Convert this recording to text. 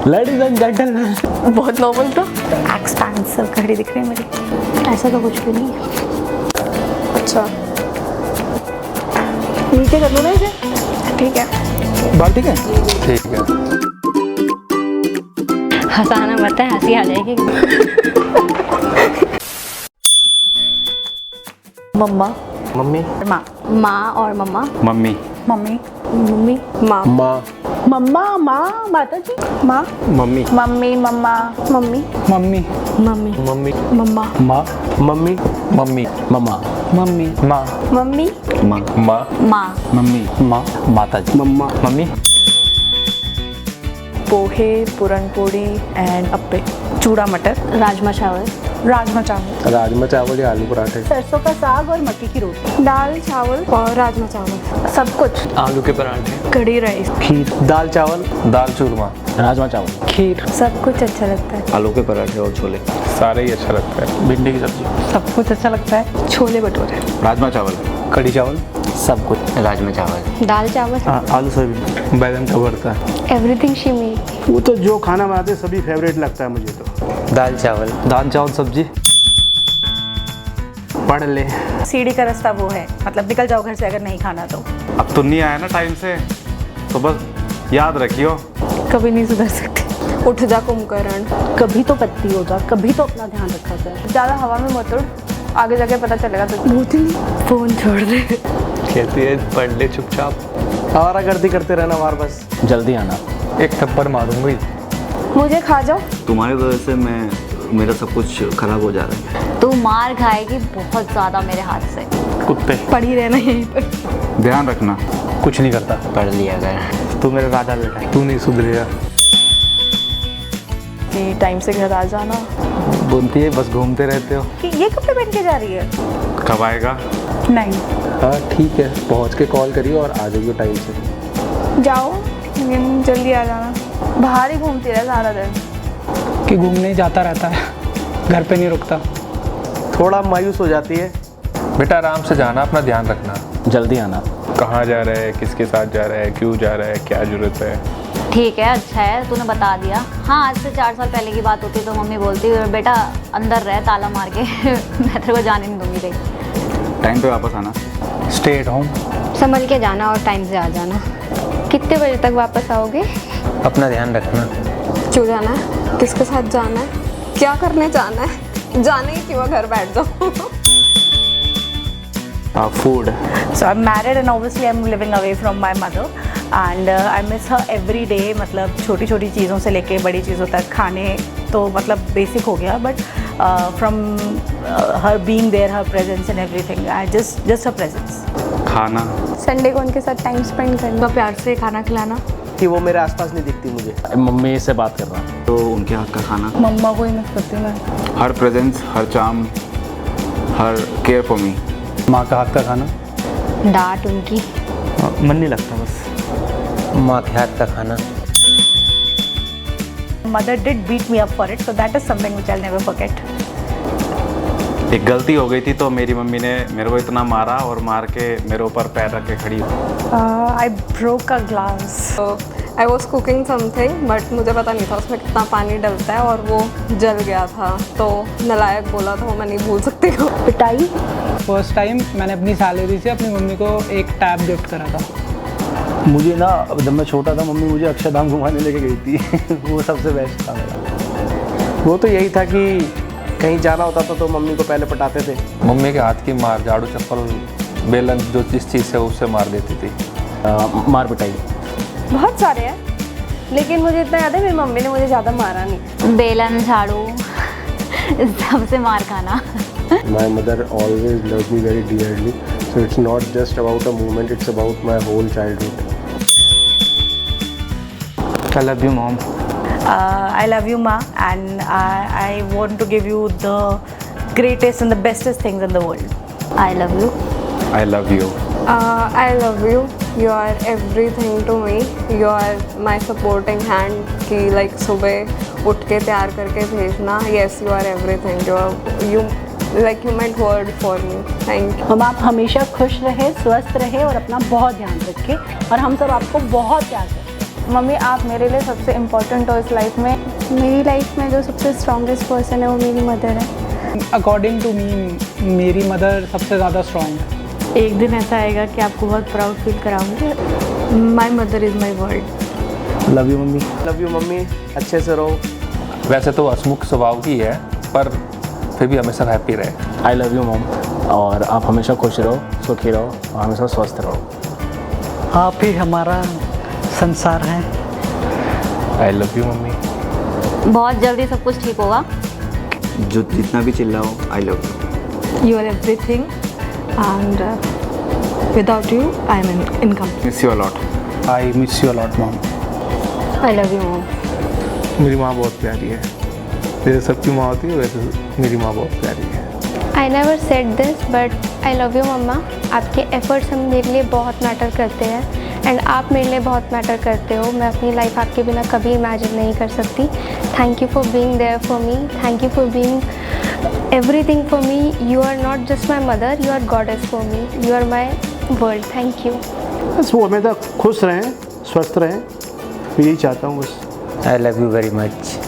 Ladies and gentleman. बहुत normal था। Expensive घड़ी दिख रही है मेरी। ऐसा तो कुछ भी नहीं है। अच्छा नीचे कर लो ना इसे। ठीक है बाल ठीक है। ठीक है। हंसाना मत है, हंसी आ जाएगी। मम्मा मम्मी माँ माँ और मम्मा। मम्मी मम्मी मम्मी माँ माँ मम्मा माँ माता जी माँ mummy mummy mamma mummy mummy mummy mummy mamma माँ मम्मी मम्मी मम्मा मम्मी माँ मम्मी माँ माँ माँ मम्मी माँ माता जी मम्मा मम्मी। पोहे पुरनपोड़ी एंड अप्पे चूड़ा मटर राजमा चावल। राजमा चावल राजमा चावल या आलू पराठे। सरसों का साग और मक्की की रोटी दाल चावल और राजमा चावल सब कुछ। आलू के पराठे। कढ़ी राइस खीर दाल चावल दाल चूरमा राजमा चावल खीर। सब कुछ अच्छा लगता है। आलू के पराठे और छोले। सारे ही अच्छा लगता है। भिंडी की सब्जी। सब कुछ अच्छा लगता है। छोले भटूरे राजमा चावल, कढ़ी चावल सब कुछ। राजमा चावल दाल चावल। आलू सोयाबीन बैगन का भरता। Everything she made. वो तो जो खाना बनाते हैं सभी फेवरेट लगता है मुझे तो। दाल चावल सब्जी। पढ़ ले। सीढ़ी का रास्ता वो है, मतलब निकल जाओ घर से अगर नहीं खाना तो। अब तो नहीं आया ना टाइम से, तो बस याद रखियो। कभी नहीं सुधर सकती। उठ जा कुंभकर्ण। कभी तो पत्ती हो जा, कभी तो अपना ध्यान रखा जाए। ज़्यादा हवा में मत उड़, आगे जाके पता चलेगा तुझे। फोन छोड़ दे। कहती है पढ़ ले चुपचाप। आवारागर्दी करते रहना बाहर बस। जल्दी आना। एक थप्पड़ मारूंगी। मुझे खा जाओ। तुम्हारी वजह से मेरा सब कुछ खराब हो जा रहा है। तू मार खाएगी बहुत ज्यादा मेरे हाथ से। कुत्ते पड़ी रहना यहीं पर। ध्यान रखना। कुछ नहीं करता। पढ़ लिया अगर तू मेरा राजा बेटा है। तू नहीं सुधरेगा। कि टाइम से घर आ जाना। बोलती है बस घूमते रहते हो। कि ये कपड़े पहन के जा रही है। कब आएगा? नहीं हाँ ठीक है, पहुँच के कॉल करियो और आ जाइए टाइम से। जाओ लेकिन जल्दी आ जाना। बाहर ही घूमती रहे सारा दिन। कि घूमने जाता रहता है, घर पे नहीं रुकता। थोड़ा मायूस हो जाती है। बेटा आराम से जाना, अपना ध्यान रखना। जल्दी आना। कहाँ जा रहा है, किसके साथ जा रहा है, क्यों जा रहा है, क्या जरूरत है। ठीक है, अच्छा है तूने बता दिया। हाँ आज से 4 साल पहले की बात होती तो मम्मी बोलती बेटा अंदर रह ताला मार के। मैं तेरे को जाने नहीं दूंगी कहीं। टाइम पे वापस आना। Stay at home. संभल के जाना और टाइम से आ जाना। कितने बजे तक वापस आओगे? अपना ध्यान रखना। क्यों जाना है? किसके साथ जाना है? क्या करने जाना है? जाने ही क्यों, घर बैठ जाओ। Food. So I'm married and obviously I'm living away from my mother and I miss her every day। मतलब छोटी छोटी चीज़ों से लेके बड़ी चीज़ों तक खाने तो मतलब बेसिक हो गया, but from her being there, her presence and everything, I just her presence। खाना। संडे को उनके साथ टाइम स्पेंड करना, प्यार से खाना खिलाना। कि वो मेरे आसपास नहीं दिखती मुझे। मम्मी से बात कर रहा हूँ। तो उनके हाथ का खाना, मम्मा को ही मिस करती हूँ मैं। Her presence, her charm, her care for me. माँ का हाथ का खाना। डांट उनकी। मन नहीं लगता बस। माँ के हाथ का खाना। Mother did beat me up for it, so that is something which I'll never forget। एक गलती हो गई थी तो मेरी मम्मी ने मेरे को इतना मारा और मार के मेरे ऊपर पैर रख के खड़ी। I broke a glass। I was cooking something but मुझे पता नहीं था उसमें कितना पानी डलता है और वो जल गया था, तो नालायक बोला था वो मैं नहीं भूल सकती हूँ। पिटाई। फर्स्ट टाइम मैंने अपनी सैलरी से अपनी मम्मी को एक टैब गिफ्ट करा था। मुझे ना जब मैं छोटा था मम्मी मुझे अक्षरधाम घुमाने लेके गई थी। वो सबसे बेस्ट था मेरा। वो तो यही था कि कहीं जाना होता था तो मम्मी को पहले पटाते थे। मम्मी के हाथ की मार, झाड़ू चप्पल बेलन जो जिस चीज़ से उससे मार देती थी। मार पिटाई। बहुत सारे हैं लेकिन मुझे इतना याद है मेरी मम्मी ने मुझे ज़्यादा मारा नहीं। बेलन झाड़ू सबसे मार खाना। My mother always loved me very dearly, so it's not just about a moment, it's about my whole childhood। I love you mom। I love you ma and I want to give you the greatest and the bestest things in the world। I love you। I love you। I love you। You are everything to me। You are my supporting hand कि like सुबह उठ के तैयार करके भेजना। Yes, you are everything। You meant word for me। Thank you। हम आप हमेशा खुश रहे, स्वस्थ रहे और अपना बहुत ध्यान रखें और हम सब आपको बहुत प्यार करते हैं। मम्मी आप मेरे लिए सबसे इम्पोर्टेंट हो इस लाइफ में। मेरी लाइफ में जो सबसे स्ट्रॉन्गेस्ट पर्सन है वो मेरी मदर है। अकॉर्डिंग टू मी मेरी मदर सबसे ज़्यादा स्ट्रॉन्ग है। एक दिन ऐसा आएगा कि आपको बहुत प्राउड फील कराऊंगी। My mother is my world. Love you mummy. Love you mummy, अच्छे से रहो। वैसे तो हंसमुख स्वभाव की है, पर फिर भी हमेशा हैप्पी रहे। आई लव यू मॉम, और आप हमेशा खुश रहो, सुखी रहो और हमेशा स्वस्थ रहो। आप ही हमारा संसार हैं। I love you mummy. बहुत जल्दी सब कुछ ठीक होगा। जो जितना भी चिल्लाओ, I love you. You are everything, and without you, I am incomplete. Miss you a lot. I miss you a lot mom. I love you mom. मेरी माँ बहुत प्यारी है। जैसे सबकी माँ होती है वैसे मेरी माँ बहुत प्यारी है। I never said this but I love you mama. आपके एफर्ट्स हम मेरे लिए बहुत मैटर करते हैं एंड आप मेरे लिए बहुत मैटर करते हो। मैं अपनी लाइफ आपके बिना कभी इमेजिन नहीं कर सकती। Thank you for being there for me. Thank you for being everything for me. You are not just my mother, you are goddess for me. You are my world. Thank you. बस वो हमेशा खुश रहें, स्वस्थ रहें, मैं यही चाहता हूँ बस। आई लव यू वेरी मच।